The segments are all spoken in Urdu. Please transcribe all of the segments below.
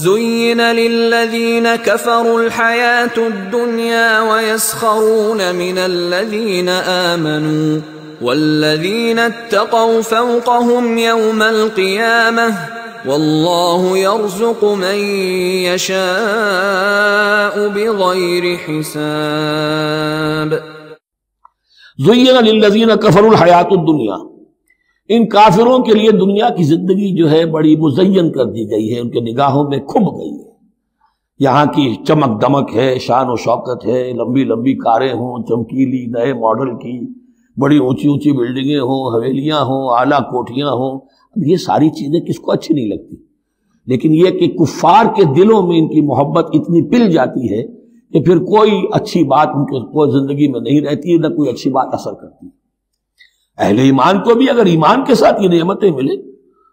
زين للذين كفروا الحياة الدنيا ويسخرون من الذين آمنوا والذين اتقوا فوقهم يوم القيامة والله يرزق من يشاء بغير حساب۔ زین للذین کفروا الحیات الدنیا، ان کافروں کے لیے دنیا کی زندگی جو ہے بڑی مزین کر دی گئی ہے، ان کے نگاہوں میں کھب گئی ہے۔ یہاں کی چمک دمک ہے، شان و شوکت ہے، لمبی لمبی کاریں ہوں، چمکیلی نئے ماڈل کی، بڑی اونچی اونچی بلڈنگیں ہوں، حویلیاں ہوں، اعلیٰ کوٹھیاں ہوں، یہ ساری چیزیں کس کو اچھی نہیں لگتی؟ لیکن یہ کہ کفار کے دلوں میں ان کی محبت اتنی پل جاتی ہے کہ پھر کوئی اچھی بات ان کے کوئی زندگی میں نہیں رہتی، نہ کوئی اچھی بات اثر کرتی۔ اہل ایمان کو بھی اگر ایمان کے ساتھ یہ نعمتیں ملیں،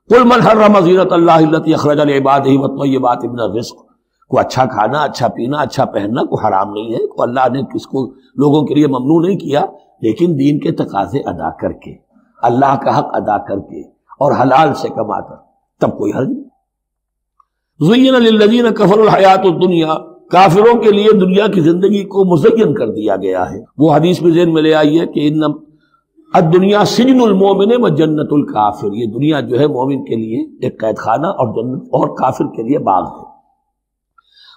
قل من حرم زینۃ اللہ التی اخرج لعبادہ والطیبات من الرزق، کو اچھا کھانا، اچھا پینا، اچھا پہننا کو حرام نہیں ہے، کو اللہ نے کس کو لوگوں کے لیے ممنوع نہیں کیا، لیکن دین کے تقاضے ادا کر کے، اللہ کا حق ادا کر کے اور حلال سے کما کر، تب کوئی حرج نہیں۔ زین للذین کفروا الحیات الدنیا، کافروں کے لیے دنیا کی زندگی کو مزین کر دیا گیا ہے۔ وہ حدیث میں ذہن میں لے آئی ہے کہ ان الدنیا سجن المومن و جنت الکافر، یہ دنیا جو ہے مومن کے لیے ایک قید خانہ اور جنت اور کافر کے لیے باغ ہے۔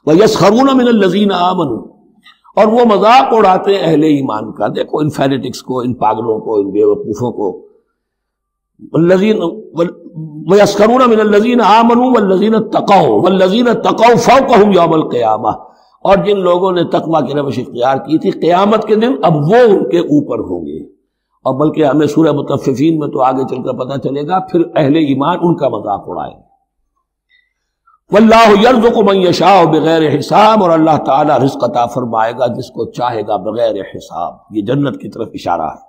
وَيَسْخَرُونَ مِنَ الَّذِينَ آمَنُوا، اور وہ مذاق اڑاتے ہیں اہل ایمان کا۔ دیکھو ان فینیٹکس کو، ان پاگلوں کو، ان بیوقوفوں کو۔ وَيَسْخَرُونَ مِنَ الَّذِينَ آمَنُوا وَالَّذِينَ اتَّقَوْا وَالَّذِينَ اتَّقَوْا فَوْقَهُمْ يَوْمَ الْقِيَامَةِ، اور جن لوگوں نے تقویٰ کی روش اختیار کی تھی، قیامت کے دن اب وہ ان کے اوپر ہوں گے۔ اور بلکہ ہمیں سورہ مطففین میں تو آگے چل کر پتہ چلے گا، پھر اہل ایمان ان کا مذاق اڑائیں گے۔ واللہ یرزق من یشاء بغیر حساب، اور اللہ تعالی رزق عطا فرمائے گا جس کو چاہے گا بغیر حساب۔ یہ جنت کی طرف اشارہ ہے۔